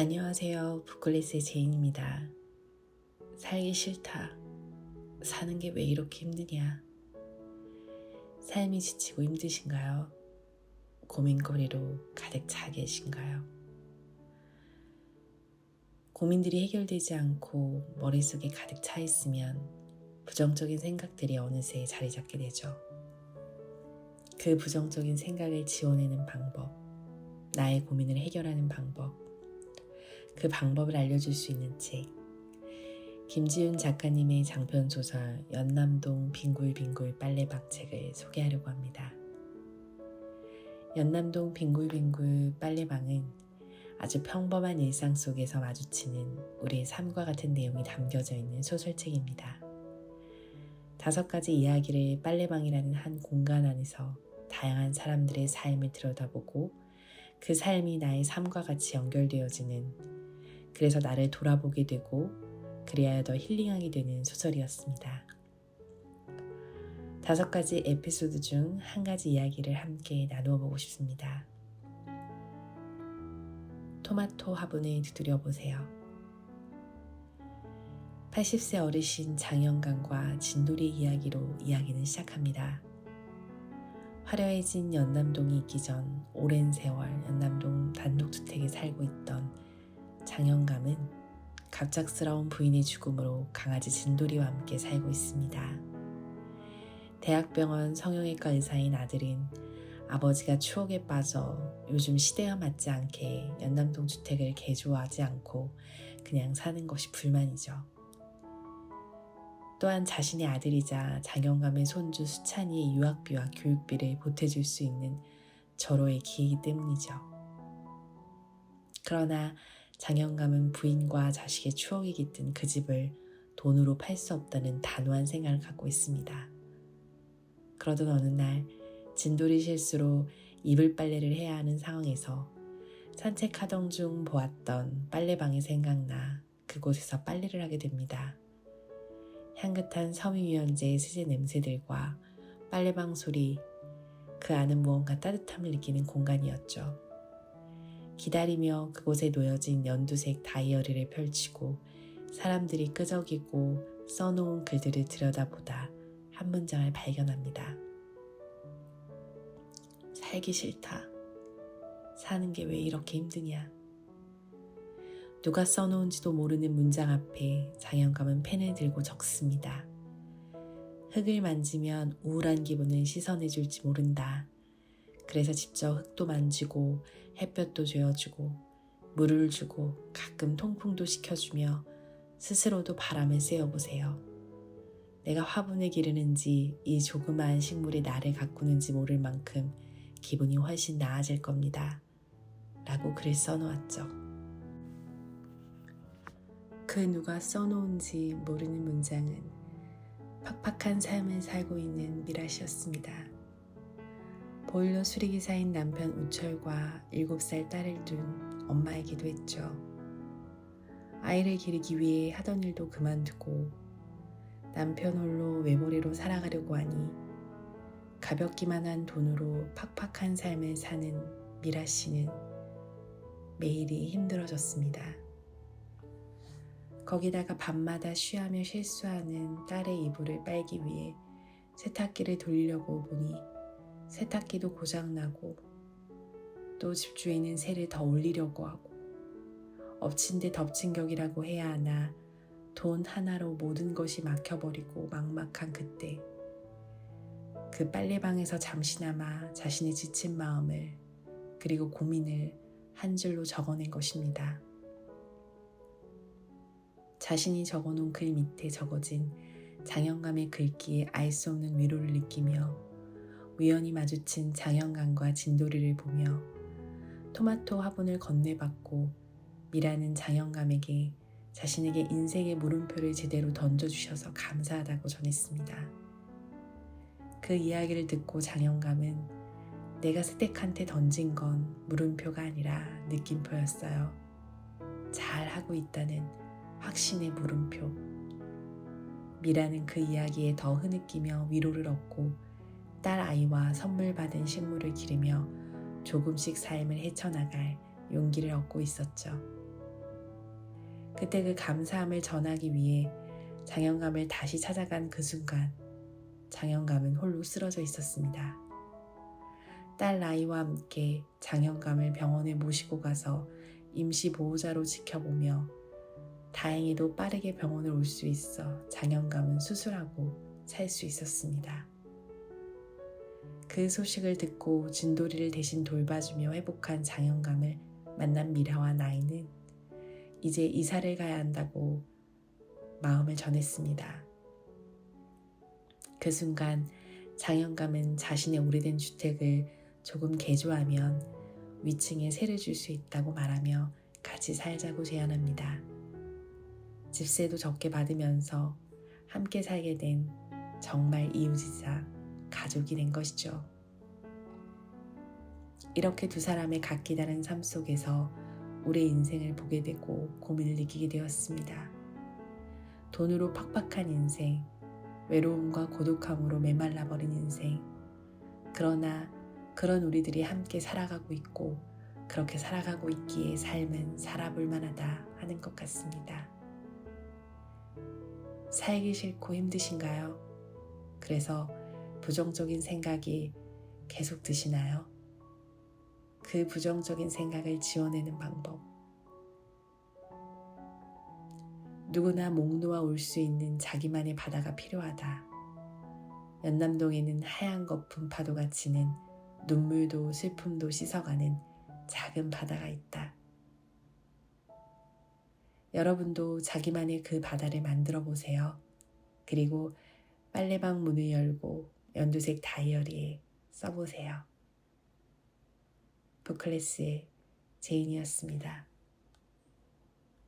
안녕하세요. 부클리스의 제인입니다. 살기 싫다. 사는 게 왜 이렇게 힘드냐. 삶이 지치고 힘드신가요? 고민거리로 가득 차 계신가요? 고민들이 해결되지 않고 머릿속에 가득 차 있으면 부정적인 생각들이 어느새 자리 잡게 되죠. 그 부정적인 생각을 지워내는 방법, 나의 고민을 해결하는 방법, 그 방법을 알려줄 수 있는 책, 김지윤 작가님의 장편 소설 연남동 빙굴빙굴 빨래방 책을 소개하려고 합니다. 연남동 빙굴빙굴 빨래방은 아주 평범한 일상 속에서 마주치는 우리의 삶과 같은 내용이 담겨져 있는 소설책입니다. 5가지 이야기를 빨래방이라는 한 공간 안에서 다양한 사람들의 삶을 들여다보고 그 삶이 나의 삶과 같이 연결되어지는, 그래서 나를 돌아보게 되고 그리하여 더 힐링하게 되는 소설이었습니다. 5가지 에피소드 중 한 가지 이야기를 함께 나누어 보고 싶습니다. 토마토 화분을 두드려 보세요. 80세 어르신 장영강과 진돌이 이야기로 이야기는 시작합니다. 화려해진 연남동이 있기 전 오랜 세월 연남동 단독주택에 살고 있던 장영감은 갑작스러운 부인의 죽음으로 강아지 진돌이와 함께 살고 있습니다. 대학병원 성형외과 의사인 아들은 아버지가 추억에 빠져 요즘 시대와 맞지 않게 연남동 주택을 개조하지 않고 그냥 사는 것이 불만이죠. 또한 자신의 아들이자 장영감의 손주 수찬이의 유학비와 교육비를 보태줄 수 있는 절호의 기회이기 때문이죠. 그러나 장영감은 부인과 자식의 추억이 깃든 그 집을 돈으로 팔 수 없다는 단호한 생각을 갖고 있습니다. 그러던 어느 날 진돌이 실수로 이불 빨래를 해야 하는 상황에서 산책하던 중 보았던 빨래방이 생각나 그곳에서 빨래를 하게 됩니다. 향긋한 섬유유연제 세제 냄새들과 빨래방 소리, 그 안은 무언가 따뜻함을 느끼는 공간이었죠. 기다리며 그곳에 놓여진 연두색 다이어리를 펼치고 사람들이 끄적이고 써놓은 글들을 들여다보다 한 문장을 발견합니다. 살기 싫다. 사는 게 왜 이렇게 힘드냐. 누가 써놓은지도 모르는 문장 앞에 장영감은 펜을 들고 적습니다. 흙을 만지면 우울한 기분을 씻어내줄지 모른다. 그래서 직접 흙도 만지고 햇볕도 쬐어주고 물을 주고 가끔 통풍도 시켜주며 스스로도 바람을 쐬어보세요. 내가 화분을 기르는지 이 조그마한 식물이 나를 가꾸는지 모를 만큼 기분이 훨씬 나아질 겁니다. 라고 글을 써놓았죠. 그 누가 써놓은지 모르는 문장은 팍팍한 삶을 살고 있는 미라씨였습니다. 보일러 수리기사인 남편 우철과 7살 딸을 둔 엄마이기도 했죠. 아이를 기르기 위해 하던 일도 그만두고 남편 홀로 외벌이로 살아가려고 하니 가볍기만 한 돈으로 팍팍한 삶을 사는 미라씨는 매일이 힘들어졌습니다. 거기다가 밤마다 쉬하며 실수하는 딸의 이불을 빨기 위해 세탁기를 돌리려고 보니 세탁기도 고장나고 또 집주인은 새를 더 올리려고 하고 엎친 데 덮친 격이라고 해야 하나 돈 하나로 모든 것이 막혀버리고 막막한 그때 그 빨래방에서 잠시나마 자신의 지친 마음을 그리고 고민을 한 줄로 적어낸 것입니다. 자신이 적어놓은 글 밑에 적어진 장영감의 글귀에 알 수 없는 위로를 느끼며 우연히 마주친 장영감과 진돌이를 보며 토마토 화분을 건네받고 미라는 장영감에게 자신에게 인생의 물음표를 제대로 던져주셔서 감사하다고 전했습니다. 그 이야기를 듣고 장영감은 내가 스택한테 던진 건 물음표가 아니라 느낌표였어요. 잘하고 있다는 확신의 물음표. 미라는 그 이야기에 더 흐느끼며 위로를 얻고 딸 아이와 선물 받은 식물을 기르며 조금씩 삶을 헤쳐나갈 용기를 얻고 있었죠. 그때 그 감사함을 전하기 위해 장영감을 다시 찾아간 그 순간 장영감은 홀로 쓰러져 있었습니다. 딸 라이와 함께 장영감을 병원에 모시고 가서 임시 보호자로 지켜보며 다행히도 빠르게 병원을 올 수 있어 장영감은 수술하고 살 수 있었습니다. 그 소식을 듣고 진돌이를 대신 돌봐주며 회복한 장영감을 만난 미라와 나이는 이제 이사를 가야 한다고 마음을 전했습니다. 그 순간 장영감은 자신의 오래된 주택을 조금 개조하면 위층에 세를 줄 수 있다고 말하며 같이 살자고 제안합니다. 집세도 적게 받으면서 함께 살게 된 정말 이웃이자 가족이 된 것이죠. 이렇게 두 사람의 각기 다른 삶 속에서 우리의 인생을 보게 되고 고민을 느끼게 되었습니다. 돈으로 팍팍한 인생, 외로움과 고독함으로 메말라 버린 인생. 그러나 그런 우리들이 함께 살아가고 있고 그렇게 살아가고 있기에 삶은 살아볼 만하다 하는 것 같습니다. 살기 싫고 힘드신가요? 그래서 부정적인 생각이 계속 드시나요? 그 부정적인 생각을 지워내는 방법. 누구나 목 놓아 올 수 있는 자기만의 바다가 필요하다. 연남동에는 하얀 거품 파도가 치는 눈물도 슬픔도 씻어가는 작은 바다가 있다. 여러분도 자기만의 그 바다를 만들어 보세요. 그리고 빨래방 문을 열고 연두색 다이어리에 써보세요. 북클래스의 제인이었습니다.